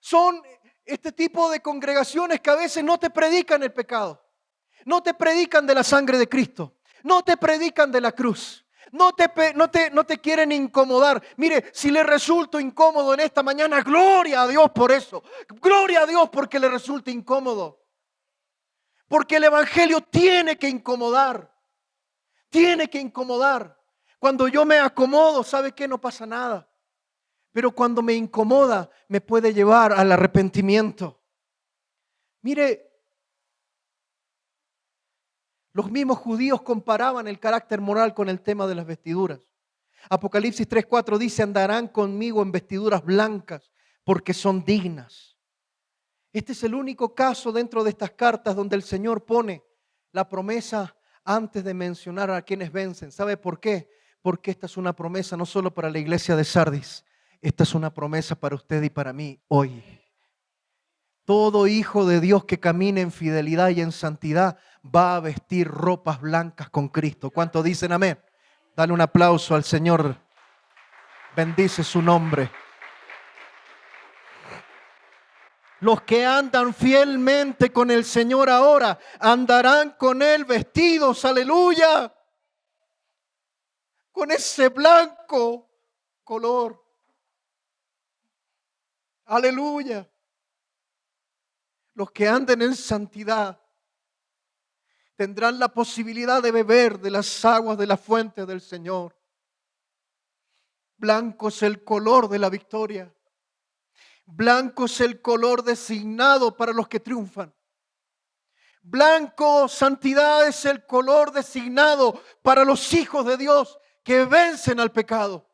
Son este tipo de congregaciones que a veces no te predican el pecado, no te predican de la sangre de Cristo, no te predican de la cruz, no te quieren incomodar. Mire, si le resulto incómodo en esta mañana, gloria a Dios por eso, gloria a Dios porque le resulta incómodo, porque el evangelio tiene que incomodar, tiene que incomodar. Cuando yo me acomodo, ¿sabe qué? No pasa nada. Pero cuando me incomoda, me puede llevar al arrepentimiento. Mire, los mismos judíos comparaban el carácter moral con el tema de las vestiduras. Apocalipsis 3:4 dice, andarán conmigo en vestiduras blancas porque son dignas. Este es el único caso dentro de estas cartas donde el Señor pone la promesa antes de mencionar a quienes vencen. ¿Sabe por qué? Porque esta es una promesa no solo para la iglesia de Sardis. Esta es una promesa para usted y para mí hoy. Todo hijo de Dios que camine en fidelidad y en santidad va a vestir ropas blancas con Cristo. ¿Cuántos dicen amén? Dale un aplauso al Señor. Bendice su nombre. Los que andan fielmente con el Señor ahora andarán con Él vestidos, aleluya, con ese blanco color. Aleluya. Los que anden en santidad tendrán la posibilidad de beber de las aguas de la fuente del Señor. Blanco es el color de la victoria. Blanco es el color designado para los que triunfan. Blanco, santidad, es el color designado para los hijos de Dios que vencen al pecado.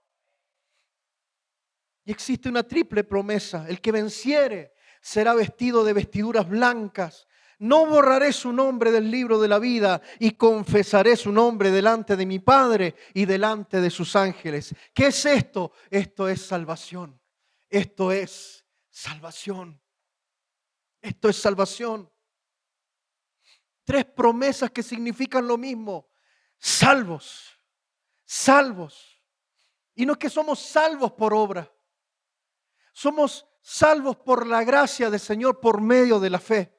Y existe una triple promesa. El que venciere será vestido de vestiduras blancas. No borraré su nombre del libro de la vida y confesaré su nombre delante de mi Padre y delante de sus ángeles. ¿Qué es esto? Esto es salvación. Esto es salvación. Esto es salvación. 3 promesas que significan lo mismo. Salvos, salvos. Y no es que somos salvos por obra. Somos salvos por la gracia del Señor por medio de la fe.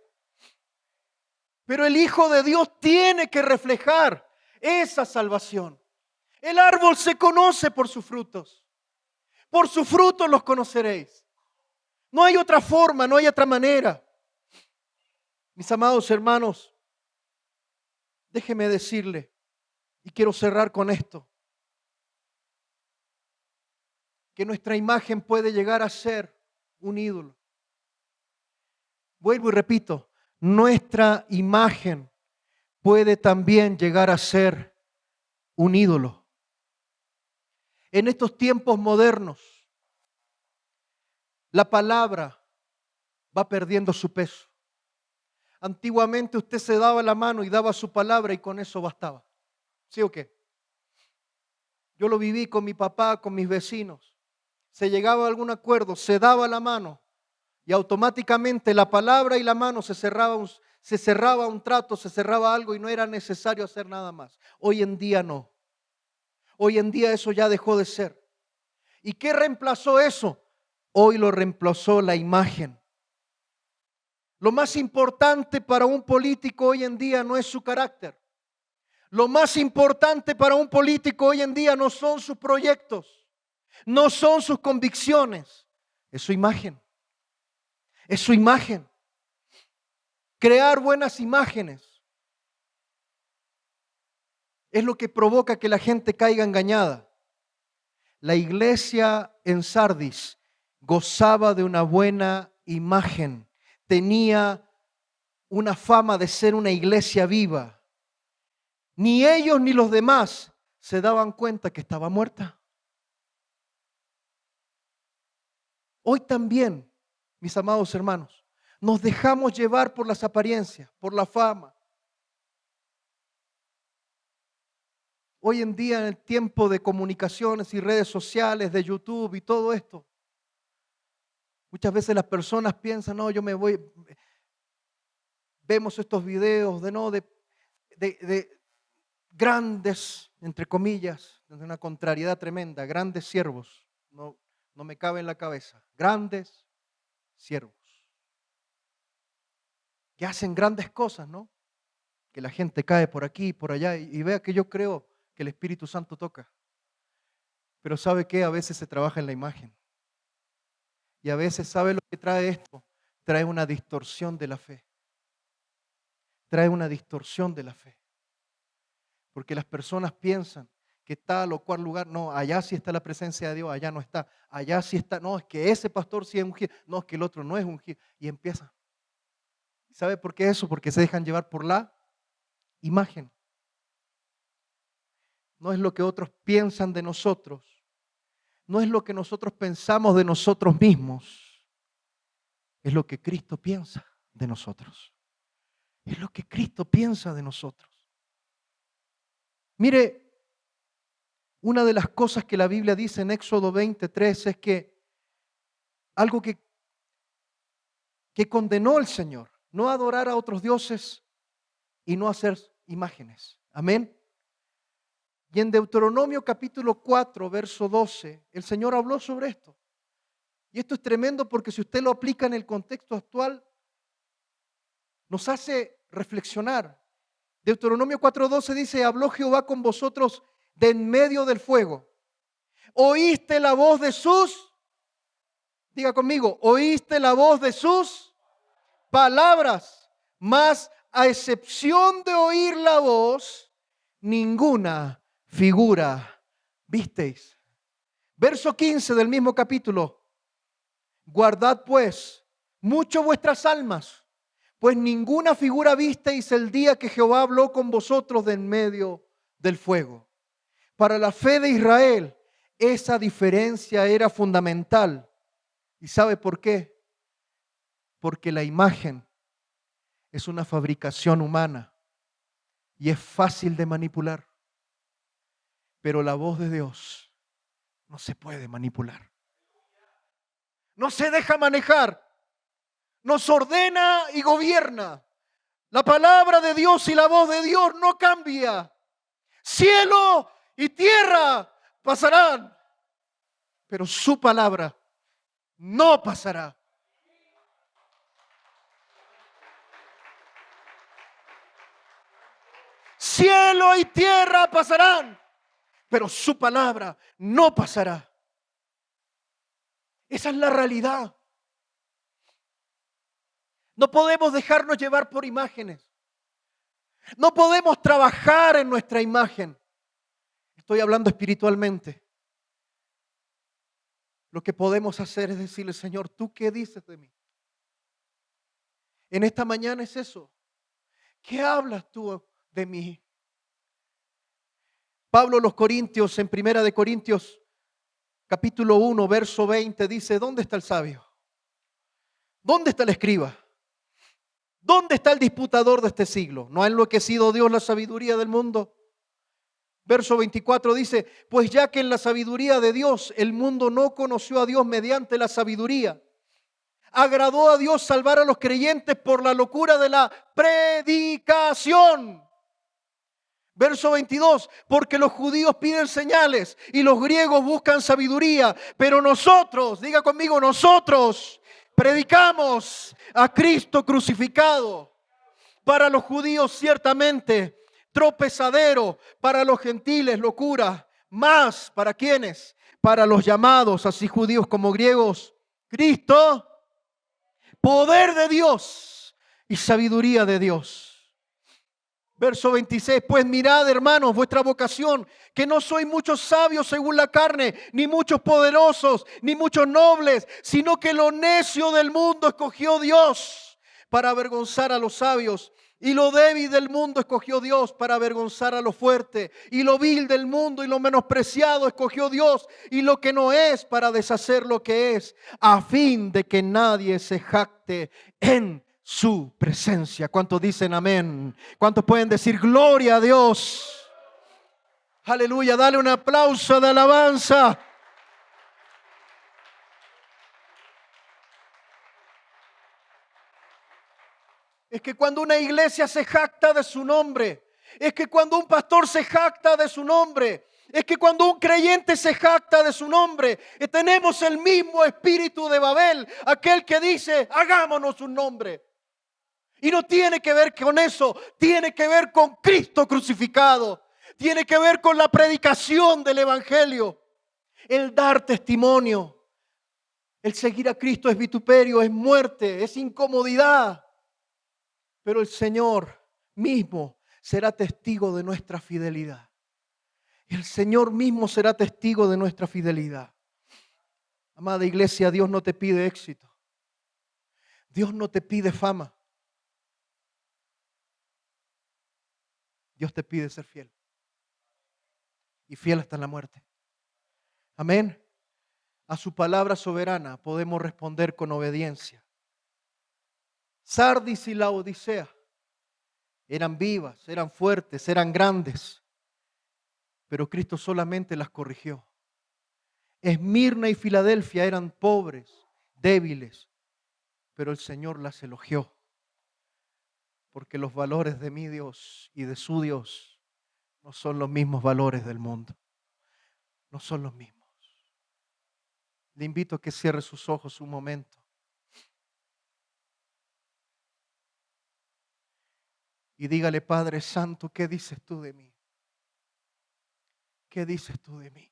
Pero el Hijo de Dios tiene que reflejar esa salvación. El árbol se conoce por sus frutos. Por sus frutos los conoceréis. No hay otra forma, no hay otra manera. Mis amados hermanos, déjeme decirle, y quiero cerrar con esto, que nuestra imagen puede llegar a ser un ídolo. Vuelvo y repito, nuestra imagen puede también llegar a ser un ídolo. En estos tiempos modernos, la palabra va perdiendo su peso. Antiguamente usted se daba la mano y daba su palabra y con eso bastaba. ¿Sí o qué? Yo lo viví con mi papá, con mis vecinos. Se llegaba a algún acuerdo, se daba la mano y automáticamente la palabra y la mano se cerraba un trato, se cerraba algo y no era necesario hacer nada más. Hoy en día no. Hoy en día eso ya dejó de ser. ¿Y qué reemplazó eso? Hoy lo reemplazó la imagen. Lo más importante para un político hoy en día no es su carácter. Lo más importante para un político hoy en día no son sus proyectos, no son sus convicciones, es su imagen. Es su imagen. Crear buenas imágenes es lo que provoca que la gente caiga engañada. La iglesia en Sardis gozaba de una buena imagen. Tenía una fama de ser una iglesia viva. Ni ellos ni los demás se daban cuenta que estaba muerta. Hoy también, mis amados hermanos, nos dejamos llevar por las apariencias, por la fama. Hoy en día, en el tiempo de comunicaciones y redes sociales, de YouTube y todo esto, muchas veces las personas piensan, no, yo me voy, vemos estos videos de grandes, entre comillas, de una contrariedad tremenda, grandes siervos, no me cabe en la cabeza, grandes siervos, que hacen grandes cosas, ¿no? Que la gente cae por aquí y por allá y vea que yo creo que el Espíritu Santo toca. Pero ¿sabe qué? A veces se trabaja en la imagen. Y a veces, ¿sabe lo que trae esto? Trae una distorsión de la fe. Trae una distorsión de la fe. Porque las personas piensan que tal o cual lugar, no, allá sí está la presencia de Dios, allá no está. Allá sí está, no, es que ese pastor sí es ungido, no, es que el otro no es ungido. Y empiezan. ¿Sabe por qué eso? Porque se dejan llevar por la imagen. No es lo que otros piensan de nosotros. No es lo que nosotros pensamos de nosotros mismos. Es lo que Cristo piensa de nosotros. Es lo que Cristo piensa de nosotros. Mire, una de las cosas que la Biblia dice en Éxodo 23 es que algo que condenó el Señor, no adorar a otros dioses y no hacer imágenes. Amén. Y en Deuteronomio capítulo 4, verso 12, el Señor habló sobre esto. Y esto es tremendo porque si usted lo aplica en el contexto actual, nos hace reflexionar. Deuteronomio 4:12 dice, habló Jehová con vosotros de en medio del fuego. Oíste la voz de sus, diga conmigo, oíste la voz de sus palabras, mas a excepción de oír la voz, ninguna figura visteis. Verso 15 del mismo capítulo. Guardad pues mucho vuestras almas, pues ninguna figura visteis el día que Jehová habló con vosotros de en medio del fuego. Para la fe de Israel, esa diferencia era fundamental. ¿Y sabe por qué? Porque la imagen es una fabricación humana y es fácil de manipular. Pero la voz de Dios no se puede manipular. No se deja manejar. nos ordena y gobierna. La palabra de Dios y la voz de Dios no cambia. Cielo y tierra pasarán, pero su palabra no pasará. Cielo y tierra pasarán, pero su palabra no pasará. Esa es la realidad. No podemos dejarnos llevar por imágenes. No podemos trabajar en nuestra imagen. Estoy hablando espiritualmente. Lo que podemos hacer es decirle, Señor, ¿tú qué dices de mí? En esta mañana es eso. ¿Qué hablas tú de mí? Pablo a los Corintios, en Primera de Corintios, capítulo 1, verso 20, dice, ¿dónde está el sabio? ¿Dónde está el escriba? ¿Dónde está el disputador de este siglo? ¿No ha enloquecido Dios la sabiduría del mundo? Verso 24 dice, pues ya que en la sabiduría de Dios el mundo no conoció a Dios mediante la sabiduría, agradó a Dios salvar a los creyentes por la locura de la predicación. Verso 22, porque los judíos piden señales y los griegos buscan sabiduría, pero nosotros, diga conmigo, nosotros predicamos a Cristo crucificado. Para los judíos ciertamente tropezadero, para los gentiles locura, más para quienes, para los llamados, así judíos como griegos, Cristo, poder de Dios y sabiduría de Dios. Verso 26, pues mirad, hermanos, vuestra vocación, que no sois muchos sabios según la carne, ni muchos poderosos, ni muchos nobles, sino que lo necio del mundo escogió Dios para avergonzar a los sabios. Y lo débil del mundo escogió Dios para avergonzar a lo fuerte. Y lo vil del mundo y lo menospreciado escogió Dios. Y lo que no es para deshacer lo que es, a fin de que nadie se jacte en su presencia. ¿Cuántos dicen amén? ¿Cuántos pueden decir gloria a Dios? Aleluya, dale un aplauso de alabanza. Es que cuando una iglesia se jacta de su nombre, es que cuando un pastor se jacta de su nombre, es que cuando un creyente se jacta de su nombre, tenemos el mismo espíritu de Babel, aquel que dice, hagámonos un nombre. Y no tiene que ver con eso, tiene que ver con Cristo crucificado, tiene que ver con la predicación del Evangelio, el dar testimonio. El seguir a Cristo es vituperio, es muerte, es incomodidad. Pero el Señor mismo será testigo de nuestra fidelidad. El Señor mismo será testigo de nuestra fidelidad. Amada iglesia, Dios no te pide éxito. Dios no te pide fama. Dios te pide ser fiel. Y fiel hasta la muerte. Amén. A su palabra soberana podemos responder con obediencia. Sardis y Laodicea eran vivas, eran fuertes, eran grandes, pero Cristo solamente las corrigió. Esmirna y Filadelfia eran pobres, débiles, pero el Señor las elogió, porque los valores de mi Dios y de su Dios no son los mismos valores del mundo, no son los mismos. Le invito a que cierre sus ojos un momento. Y dígale, Padre Santo, ¿qué dices tú de mí? ¿Qué dices tú de mí?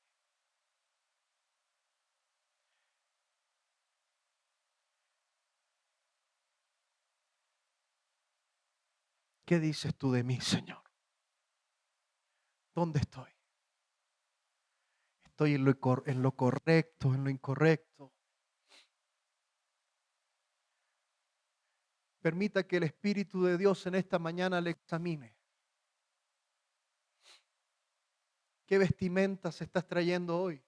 ¿Qué dices tú de mí, Señor? ¿Dónde estoy? ¿Estoy en lo correcto, en lo incorrecto? Permita que el Espíritu de Dios en esta mañana le examine. ¿Qué vestimentas estás trayendo hoy?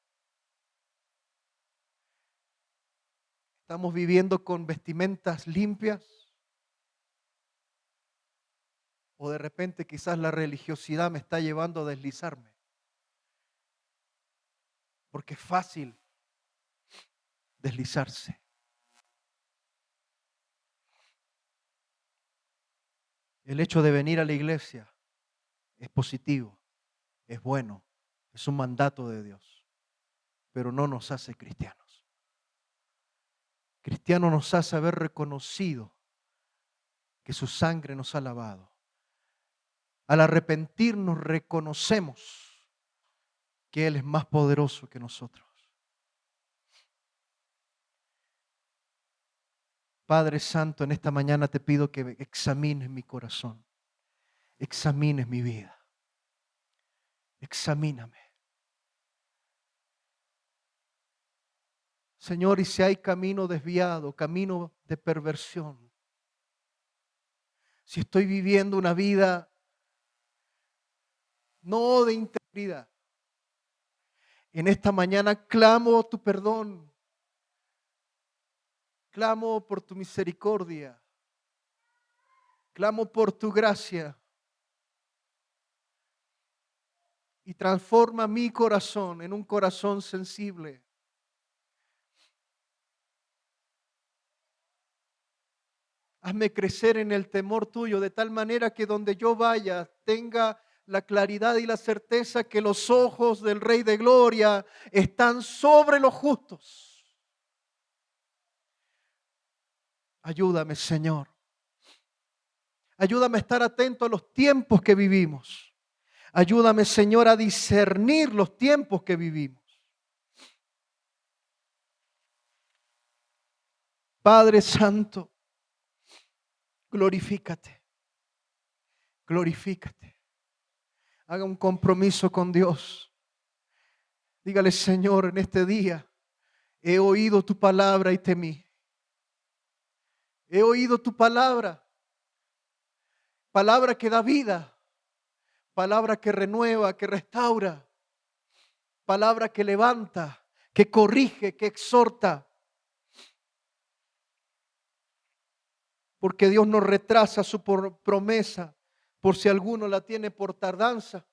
¿Estamos viviendo con vestimentas limpias? ¿O de repente quizás la religiosidad me está llevando a deslizarme? Porque es fácil deslizarse. El hecho de venir a la iglesia es positivo, es bueno, es un mandato de Dios, pero no nos hace cristianos. Cristiano nos hace haber reconocido que su sangre nos ha lavado. Al arrepentirnos reconocemos que Él es más poderoso que nosotros. Padre Santo, en esta mañana te pido que examines mi corazón, examines mi vida, examíname. Señor, y si hay camino desviado, camino de perversión, si estoy viviendo una vida no de integridad, en esta mañana clamo tu perdón, clamo por tu misericordia, clamo por tu gracia y transforma mi corazón en un corazón sensible. Hazme crecer en el temor tuyo de tal manera que donde yo vaya tenga la claridad y la certeza que los ojos del Rey de Gloria están sobre los justos. Ayúdame, Señor. Ayúdame a estar atento a los tiempos que vivimos. Ayúdame, Señor, a discernir los tiempos que vivimos. Padre Santo, glorifícate. Glorifícate. Haga un compromiso con Dios. Dígale, Señor, en este día he oído tu palabra y temí. He oído tu palabra. Palabra que da vida. Palabra que renueva, que restaura. Palabra que levanta, que corrige, que exhorta. Porque Dios no retrasa su promesa por si alguno la tiene por tardanza,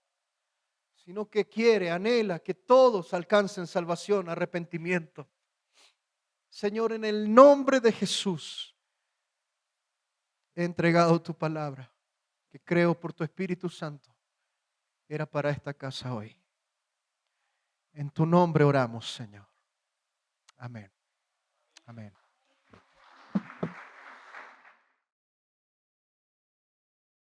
sino que quiere, anhela que todos alcancen salvación, arrepentimiento. Señor, en el nombre de Jesús, he entregado tu palabra, que creo por tu Espíritu Santo, era para esta casa hoy. En tu nombre oramos, Señor. Amén. Amén.